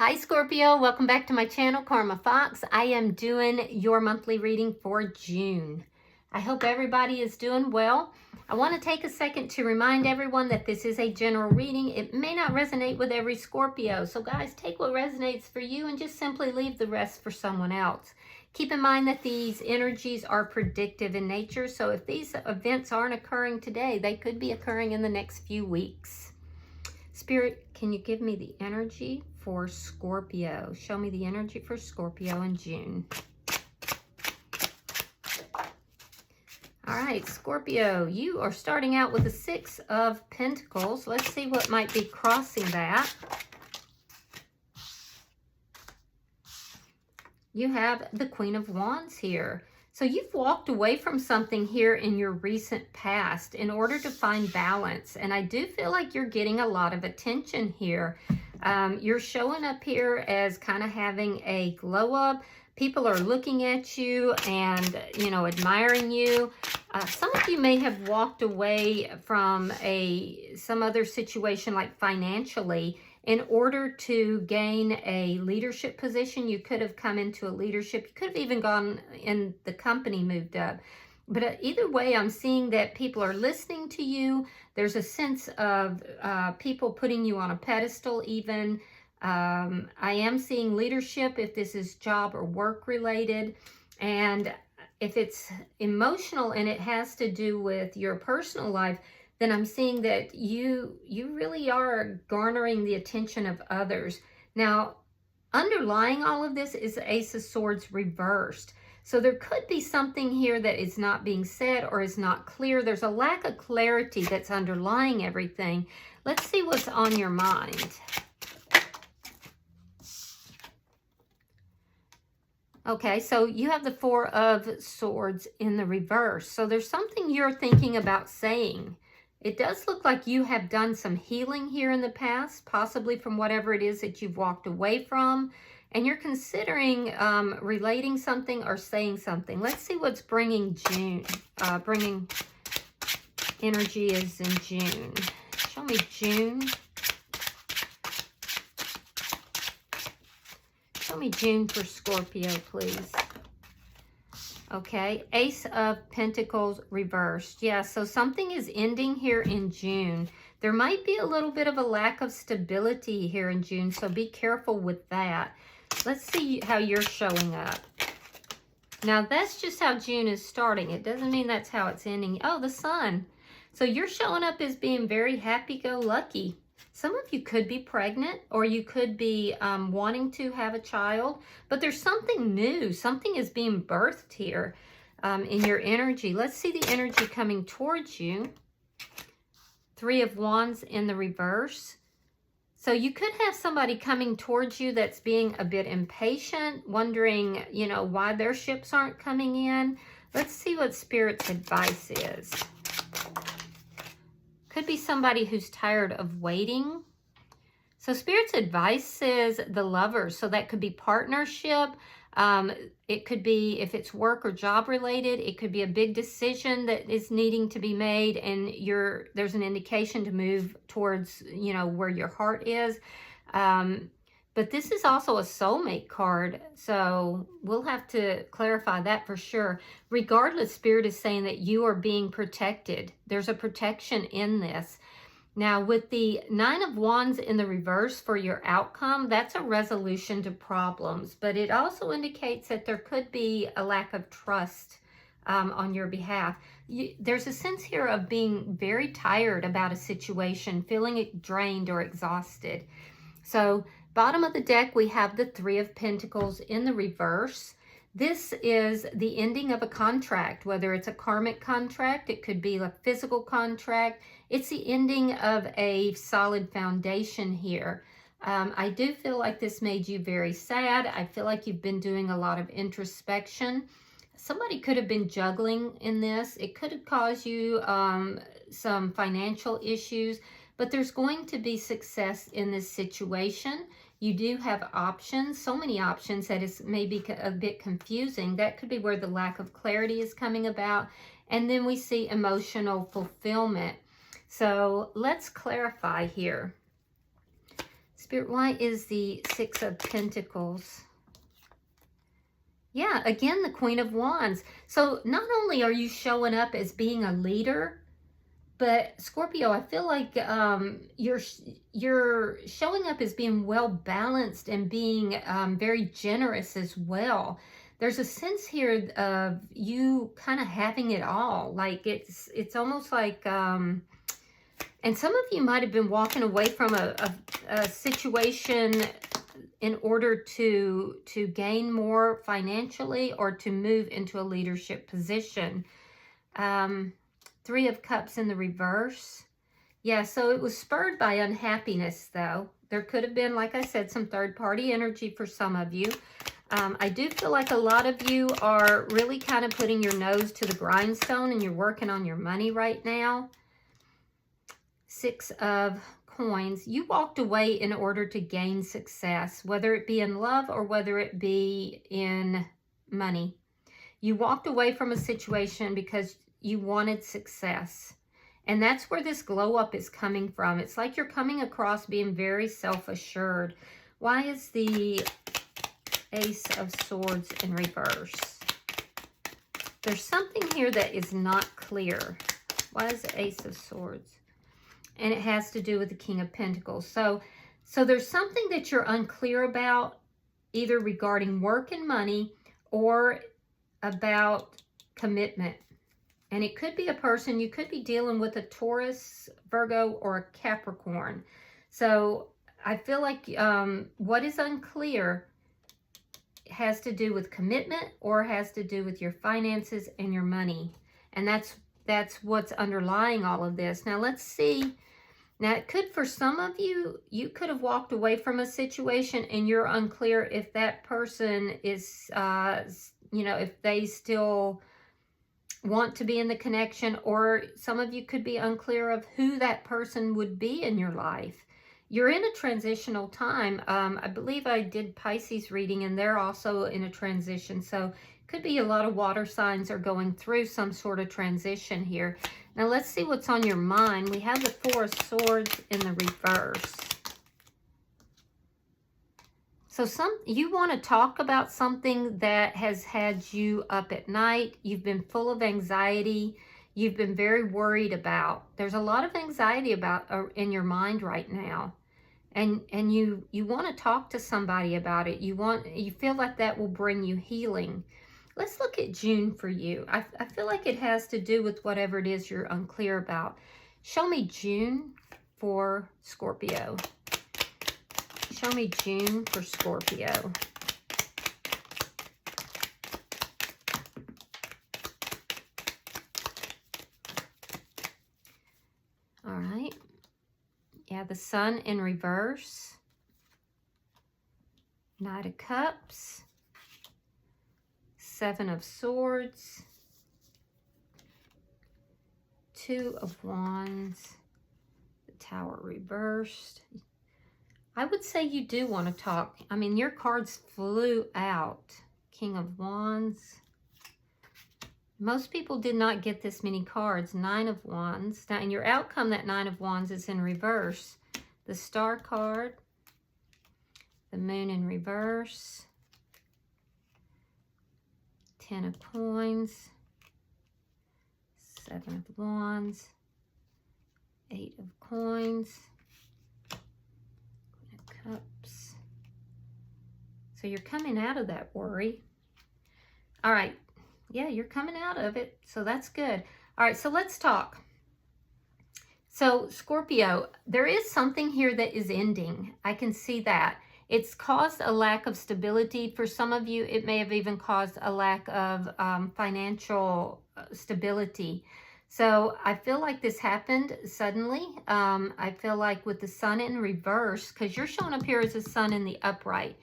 Hi Scorpio, welcome back to my channel, Karma Fox. I am doing your monthly reading for June. I hope everybody is doing well. I want to take a second to remind everyone that this is a general reading. It may not resonate with every Scorpio, so guys, take what resonates for you and just simply leave the rest for someone else. Keep in mind that these energies are predictive in nature, so if these events aren't occurring today, they could be occurring in the next few weeks. Spirit, can you give me the energy for Scorpio? Show me the energy for Scorpio in June. All right, Scorpio, you are starting out with the Six of Pentacles. Let's see what might be crossing that. You have the Queen of Wands here. So you've walked away from something here in your recent past in order to find balance. And I do feel like you're getting a lot of attention here. You're showing up here as kind of having a glow up. People are looking at you and, admiring you. Some of you may have walked away from some other situation, like financially, in order to gain a leadership position. You could have come into a leadership. You could have even gone in the company, moved up. But either way, I'm seeing that people are listening to you. There's a sense of people putting you on a pedestal even. I am seeing leadership if this is job or work related. And if it's emotional and it has to do with your personal life, then I'm seeing that you really are garnering the attention of others. Now, underlying all of this is the Ace of Swords reversed. So there could be something here that is not being said or is not clear. There's a lack of clarity that's underlying everything. Let's see what's on your mind. Okay, so you have the Four of Swords in the reverse. So there's something you're thinking about saying. It does look like you have done some healing here in the past, possibly from whatever it is that you've walked away from. And you're considering relating something or saying something. Let's see what's bringing energy is in June. Show me June. Show me June for Scorpio, please. Okay, Ace of Pentacles reversed. Yeah, so something is ending here in June. There might be a little bit of a lack of stability here in June, so be careful with that. Let's see how you're showing up. Now, that's just how June is starting. It doesn't mean that's how it's ending. Oh, the Sun. So you're showing up as being very happy-go-lucky. Some of you could be pregnant, or you could be wanting to have a child, but there's something new. Something is being birthed here in your energy. Let's see the energy coming towards you. Three of Wands in the reverse. So you could have somebody coming towards you that's being a bit impatient, wondering, why their ships aren't coming in. Let's see what Spirit's advice is. Could be somebody who's tired of waiting. So Spirit's advice is the Lovers. So that could be partnership. It could be, if it's work or job related, it could be a big decision that is needing to be made, and there's an indication to move towards, where your heart is. But this is also a soulmate card, so we'll have to clarify that for sure. Regardless, Spirit is saying that you are being protected. There's a protection in this. Now, with the Nine of Wands in the reverse for your outcome, that's a resolution to problems. But it also indicates that there could be a lack of trust on your behalf. There's a sense here of being very tired about a situation, feeling drained or exhausted. So, bottom of the deck, we have the Three of Pentacles in the reverse. This is the ending of a contract, whether it's a karmic contract, it could be a physical contract. It's the ending of a solid foundation here. I do feel like this made you very sad. I feel like you've been doing a lot of introspection. Somebody could have been juggling in this. It could have caused you some financial issues, but there's going to be success in this situation. You do have options, so many options that is maybe a bit confusing. That could be where the lack of clarity is coming about. And then we see emotional fulfillment. So let's clarify here. Spirit, why is the Six of Pentacles? Yeah, again, the Queen of Wands. So not only are you showing up as being a leader, but Scorpio, I feel like you're showing up as being well balanced and being very generous as well. There's a sense here of you kind of having it all. Like it's almost like, and some of you might have been walking away from a situation in order to gain more financially or to move into a leadership position. Three of Cups in the reverse. Yeah, so it was spurred by unhappiness, though. There could have been, like I said, some third-party energy for some of you. I do feel like a lot of you are really kind of putting your nose to the grindstone and you're working on your money right now. Six of Coins. You walked away in order to gain success, whether it be in love or whether it be in money. You walked away from a situation because you wanted success. And that's where this glow up is coming from. It's like you're coming across being very self-assured. Why is the Ace of Swords in reverse? There's something here that is not clear. Why is the Ace of Swords? And it has to do with the King of Pentacles. So there's something that you're unclear about, either regarding work and money or about commitment. And it could be a person, you could be dealing with a Taurus, Virgo, or a Capricorn. So I feel like what is unclear has to do with commitment or has to do with your finances and your money. And that's what's underlying all of this. Now let's see. Now it could, for some of you, you could have walked away from a situation and you're unclear if that person is, you know, if they still want to be in the connection, or some of you could be unclear of who that person would be in your life. You're in a transitional time. I believe I did Pisces reading and they're also in a transition. So could be a lot of water signs are going through some sort of transition here. Now let's see what's on your mind. We have the Four of Swords in the reverse. So you want to talk about something that has had you up at night. You've been full of anxiety. You've been very worried about. There's a lot of anxiety about in your mind right now. And you want to talk to somebody about it. You feel like that will bring you healing. Let's look at June for you. I feel like it has to do with whatever it is you're unclear about. Show me June for Scorpio. Show me June for Scorpio. All right. Yeah, the Sun in reverse. Knight of Cups. Seven of Swords. Two of Wands. The Tower reversed. I would say you do want to talk. I mean, your cards flew out. King of Wands. Most people did not get this many cards. Nine of Wands. Now, in your outcome, that Nine of Wands is in reverse. The Star card. The Moon in reverse. Ten of Coins. Seven of Wands. Eight of Coins. Cups. So you're coming out of that worry. All right. Yeah, you're coming out of it. So that's good. All right. So let's talk. So Scorpio, there is something here that is ending. I can see that. It's caused a lack of stability. For some of you, it may have even caused a lack of financial stability. So I feel like this happened suddenly. I feel like with the Sun in reverse, because you're showing up here as a Sun in the upright.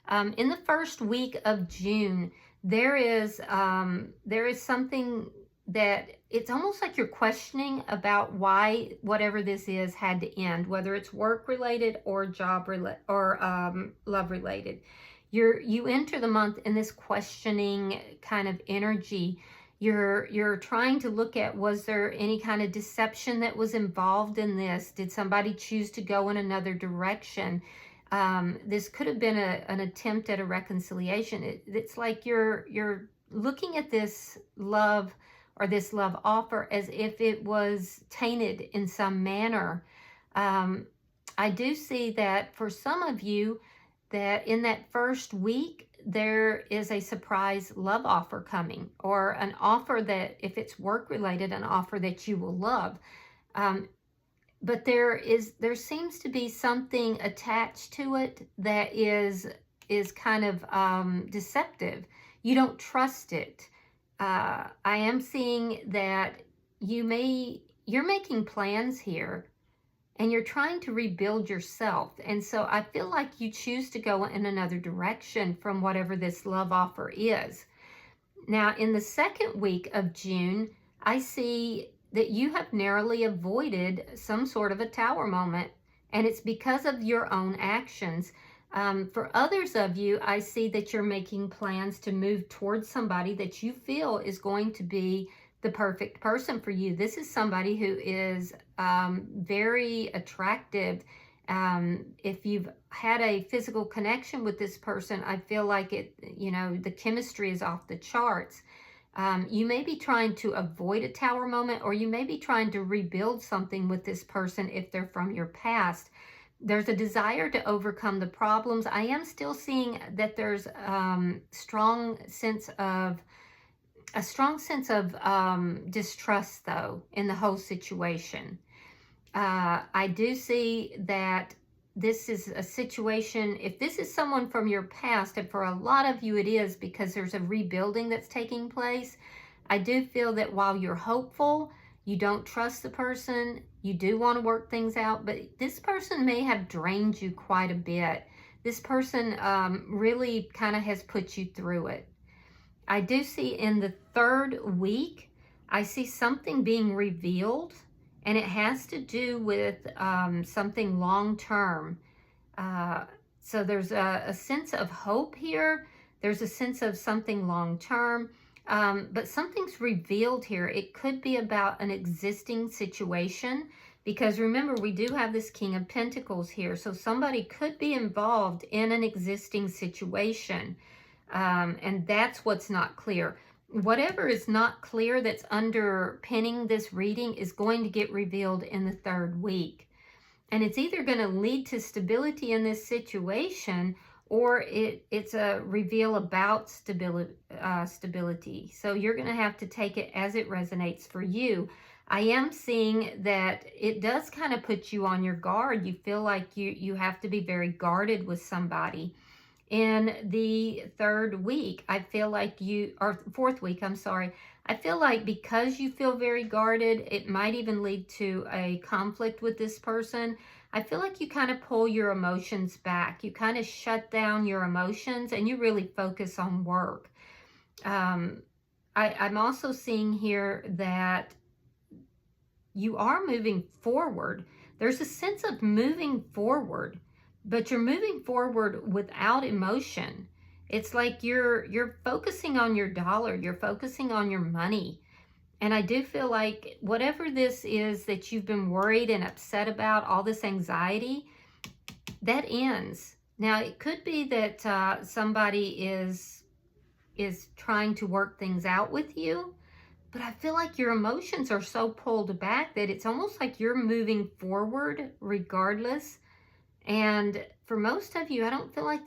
In the first week of June, there is something that it's almost like you're questioning about why whatever this is had to end, whether it's work related or job related or love related. You enter the month in this questioning kind of energy. You're trying to look at, was there any kind of deception that was involved in this? Did somebody choose to go in another direction? This could have been an attempt at a reconciliation. It's like you're looking at this love or this love offer as if it was tainted in some manner. I do see that for some of you, that in that first week, there is a surprise love offer coming, or an offer that, if it's work related, an offer that you will love. But there seems to be something attached to it that is kind of deceptive. You don't trust it. I am seeing that you're making plans here, and you're trying to rebuild yourself. And so I feel like you choose to go in another direction from whatever this love offer is. Now, in the second week of June, I see that you have narrowly avoided some sort of a tower moment, and it's because of your own actions. For others of you, I see that you're making plans to move towards somebody that you feel is going to be the perfect person for you. This is somebody who is very attractive. If you've had a physical connection with this person, I feel like the chemistry is off the charts. You may be trying to avoid a tower moment, or you may be trying to rebuild something with this person if they're from your past. There's a desire to overcome the problems. I am still seeing that there's a strong sense of distrust, though, in the whole situation. I do see that this is a situation, if this is someone from your past, and for a lot of you it is, because there's a rebuilding that's taking place. I do feel that while you're hopeful, you don't trust the person, you do want to work things out, but this person may have drained you quite a bit. This person really kind of has put you through it. I do see in the third week, I see something being revealed, and it has to do with something long-term. So there's a sense of hope here. There's a sense of something long-term, but something's revealed here. It could be about an existing situation, because remember, we do have this King of Pentacles here. So somebody could be involved in an existing situation, and that's what's not clear. Whatever is not clear that's underpinning this reading is going to get revealed in the third week. And it's either going to lead to stability in this situation, or it's a reveal about stability. So you're going to have to take it as it resonates for you. I am seeing that it does kind of put you on your guard. You feel like you have to be very guarded with somebody. In the third week, I feel like fourth week, I'm sorry. I feel like because you feel very guarded, it might even lead to a conflict with this person. I feel like you kind of pull your emotions back. You kind of shut down your emotions, and you really focus on work. I'm also seeing here that you are moving forward. There's a sense of moving forward, but you're moving forward without emotion. It's like you're focusing on your dollar, you're focusing on your money. And I do feel like whatever this is that you've been worried and upset about, all this anxiety, that ends. Now, it could be that somebody is trying to work things out with you, but I feel like your emotions are so pulled back that it's almost like you're moving forward regardless. And for most of you, I don't feel like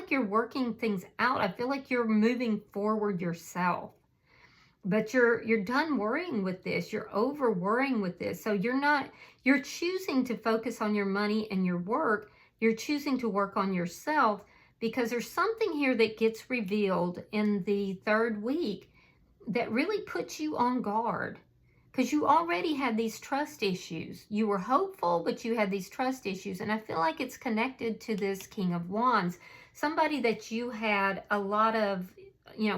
you're working things out. I feel like you're moving forward yourself. But you're done worrying with this. You're over worrying with this. So you're choosing to focus on your money and your work. You're choosing to work on yourself, because there's something here that gets revealed in the third week that really puts you on guard. Because you already had these trust issues. You were hopeful, but you had these trust issues. And I feel like it's connected to this King of Wands. Somebody that you had a lot of,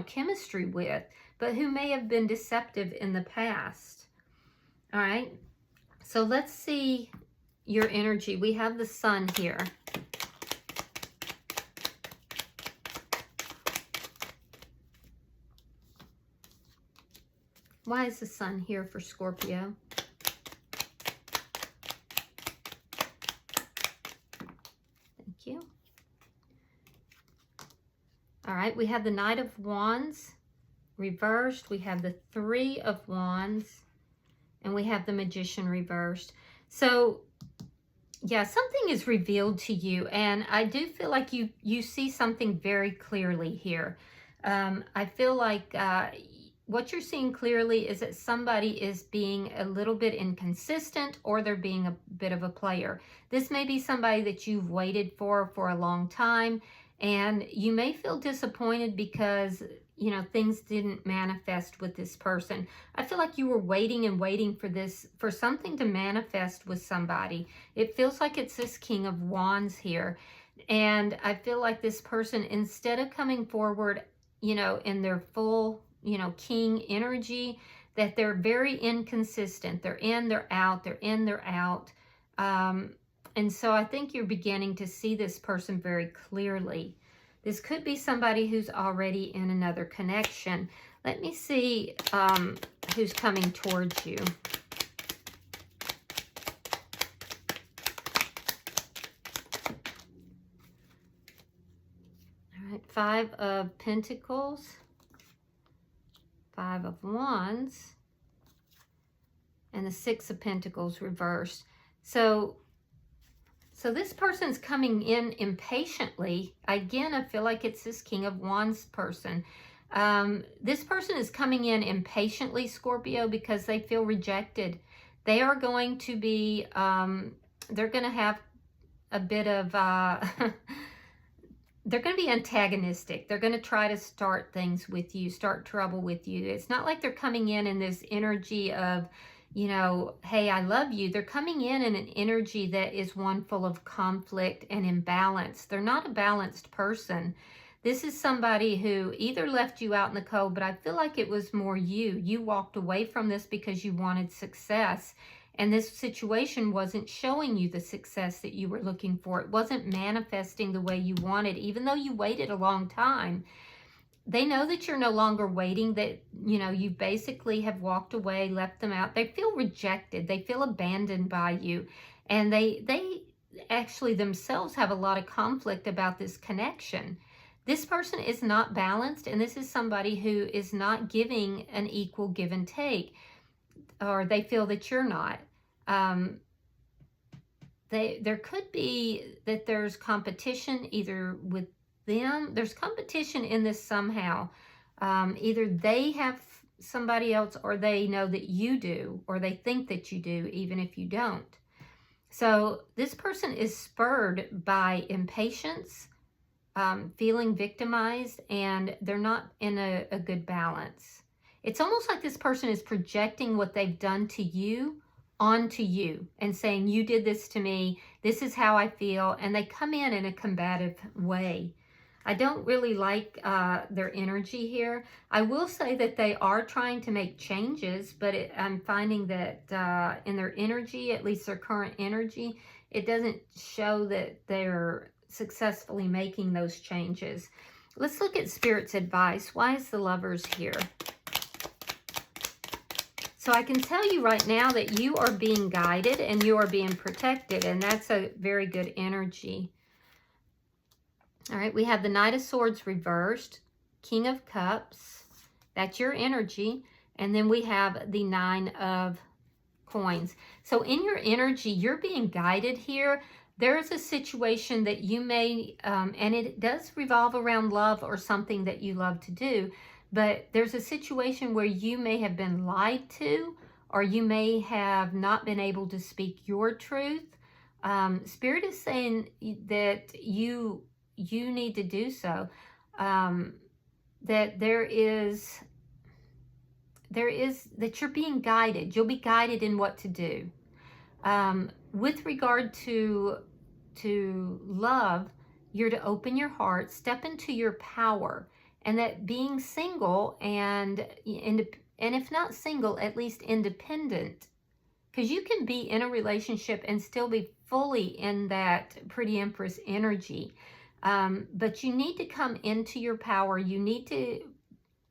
chemistry with, but who may have been deceptive in the past. All right. So let's see your energy. We have the Sun here. Why is the Sun here for Scorpio? you. All right, we have the Knight of Wands reversed. We have the Three of Wands. And we have the Magician reversed. So, yeah, something is revealed to you. And I do feel like you see something very clearly here. I feel like what you're seeing clearly is that somebody is being a little bit inconsistent, or they're being a bit of a player. This may be somebody that you've waited for a long time, and you may feel disappointed because, you know, things didn't manifest with this person. I feel like you were waiting and waiting for something to manifest with somebody. It feels like it's this King of Wands here. And I feel like this person, instead of coming forward, you know, in their full, you know, king energy, that they're very inconsistent. They're in, they're out, they're in, they're out. And so I think you're beginning to see this person very clearly. This could be somebody who's already in another connection. Let me see who's coming towards you. All right, Five of Pentacles, Five of Wands, and the Six of Pentacles reversed. So this person's coming in impatiently. Again, I feel like it's this King of Wands person. This person is coming in impatiently, Scorpio, because they feel rejected. They are going to be, they're going to have a bit of, they're going to be antagonistic. They're going to try to start things with you, start trouble with you. It's not like they're coming in this energy of, you know, hey, I love you. They're coming in an energy that is one full of conflict and imbalance. They're not a balanced person. This is somebody who either left you out in the cold, but I feel like it was more you. You walked away from this because you wanted success. And this situation wasn't showing you the success that you were looking for. It wasn't manifesting the way you wanted, even though you waited a long time. They know that you're no longer waiting, that, you know, you basically have walked away, left them out. They feel rejected. They feel abandoned by you. And they actually themselves have a lot of conflict about this connection. This person is not balanced, and this is somebody who is not giving an equal give and take, or they feel that you're not. There could be that there's competition either with them. There's competition in this somehow. Either they have somebody else, or they know that you do, or they think that you do, even if you don't. So this person is spurred by impatience, feeling victimized, and they're not in a good balance. It's almost like this person is projecting what they've done to you onto you and saying, you did this to me, this is how I feel, and they come in a combative way. I don't really like their energy here. I will say that they are trying to make changes, but I'm finding that in their energy, at least their current energy, it doesn't show that they're successfully making those changes. Let's look at Spirit's advice. Why is the Lovers here? So I can tell you right now that you are being guided and you are being protected, and that's a very good energy. All right, we have the Knight of Swords reversed, King of Cups, that's your energy, and then we have the Nine of Coins. So in your energy, you're being guided here. There is a situation that you may, and it does revolve around love or something that you love to do, but there's a situation where you may have been lied to, or you may have not been able to speak your truth. Spirit is saying that you need to do so. That that you're being guided. You'll be guided in what to do. With regard to love, you're to open your heart, step into your power. And that being single and if not single, at least independent, because you can be in a relationship and still be fully in that Pretty Empress energy. But you need to come into your power. You need to,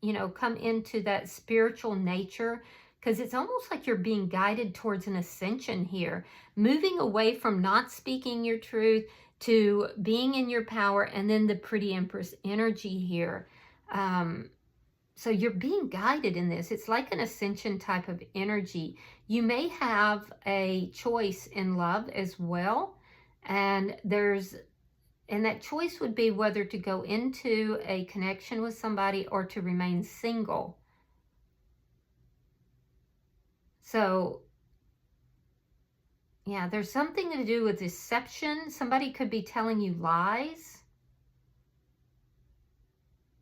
you know, come into that spiritual nature, because it's almost like you're being guided towards an ascension here, moving away from not speaking your truth to being in your power, and then the pretty Empress energy here. So you're being guided in this. It's like an ascension type of energy. You may have a choice in love as well. And that choice would be whether to go into a connection with somebody or to remain single. So, yeah, there's something to do with deception. Somebody could be telling you lies.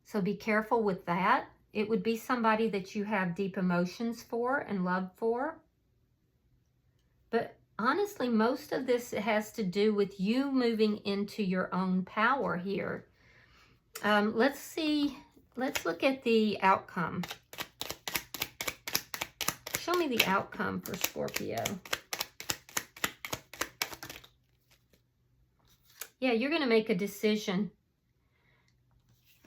So be careful with that. It would be somebody that you have deep emotions for and love for. But honestly, most of this has to do with you moving into your own power here. Let's look at the outcome. Show me the outcome for Scorpio. Yeah, you're going to make a decision.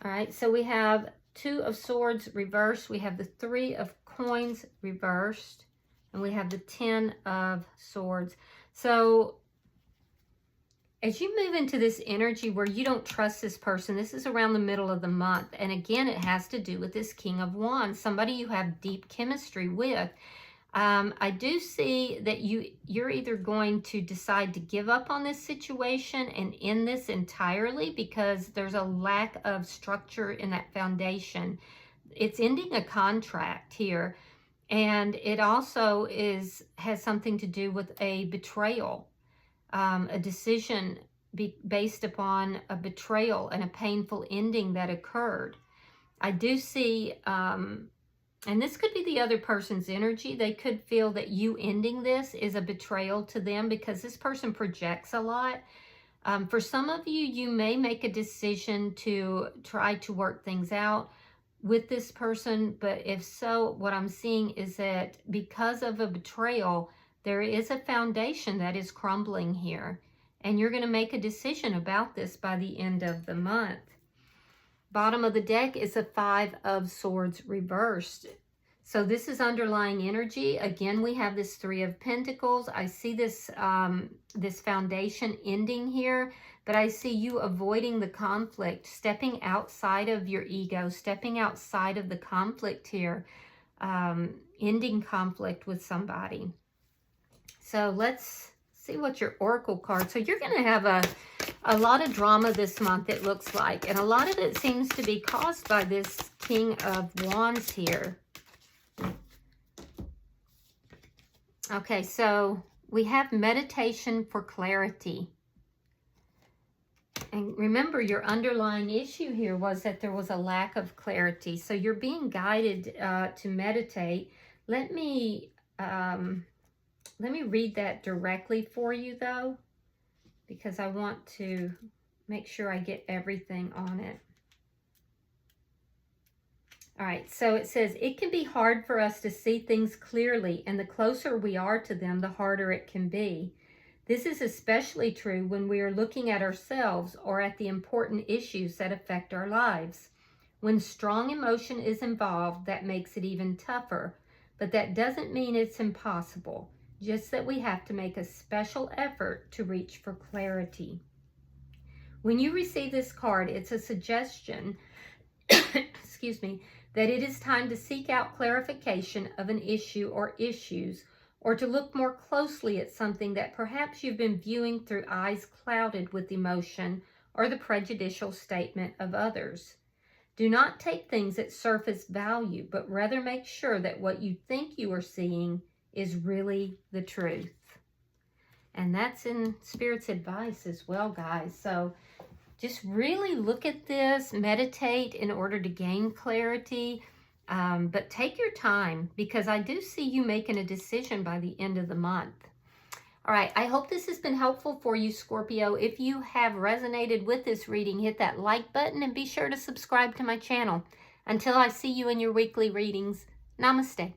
All right, so we have Two of Swords reversed. We have the Three of Coins reversed. And we have the 10 of Swords. So as you move into this energy where you don't trust this person, this is around the middle of the month. And again, it has to do with this King of Wands, somebody you have deep chemistry with. I do see that you're either going to decide to give up on this situation and end this entirely because there's a lack of structure in that foundation. It's ending a contract here. And it also has something to do with a betrayal, a decision based upon a betrayal and a painful ending that occurred. I do see, and this could be the other person's energy. They could feel that you ending this is a betrayal to them because this person projects a lot. For some of you, you may make a decision to try to work things out with this person, but if so, what I'm seeing is that because of a betrayal, there is a foundation that is crumbling here, and you're going to make a decision about this by the end of the month. Bottom of the deck is a Five of Swords reversed. So this is underlying energy. Again, we have this Three of Pentacles. I see this this foundation ending here, but I see you avoiding the conflict, stepping outside of your ego, stepping outside of the conflict here, ending conflict with somebody. So let's see what your oracle card. So you're going to have a lot of drama this month, it looks like, and a lot of it seems to be caused by this King of Wands here. Okay, so we have meditation for clarity. And remember, your underlying issue here was that there was a lack of clarity. So you're being guided to meditate. Let me read that directly for you, though, because I want to make sure I get everything on it. All right, so it says, it can be hard for us to see things clearly, and the closer we are to them, the harder it can be. This is especially true when we are looking at ourselves or at the important issues that affect our lives. When strong emotion is involved, that makes it even tougher, but that doesn't mean it's impossible, just that we have to make a special effort to reach for clarity. When you receive this card, it's a suggestion, excuse me, that it is time to seek out clarification of an issue or issues, or to look more closely at something that perhaps you've been viewing through eyes clouded with emotion or the prejudicial statement of others. Do not take things at surface value, but rather make sure that what you think you are seeing is really the truth. And that's in Spirit's advice as well, guys. So just really look at this, meditate in order to gain clarity, but take your time, because I do see you making a decision by the end of the month. All right, I hope this has been helpful for you, Scorpio. If you have resonated with this reading, hit that like button and be sure to subscribe to my channel. Until I see you in your weekly readings, namaste.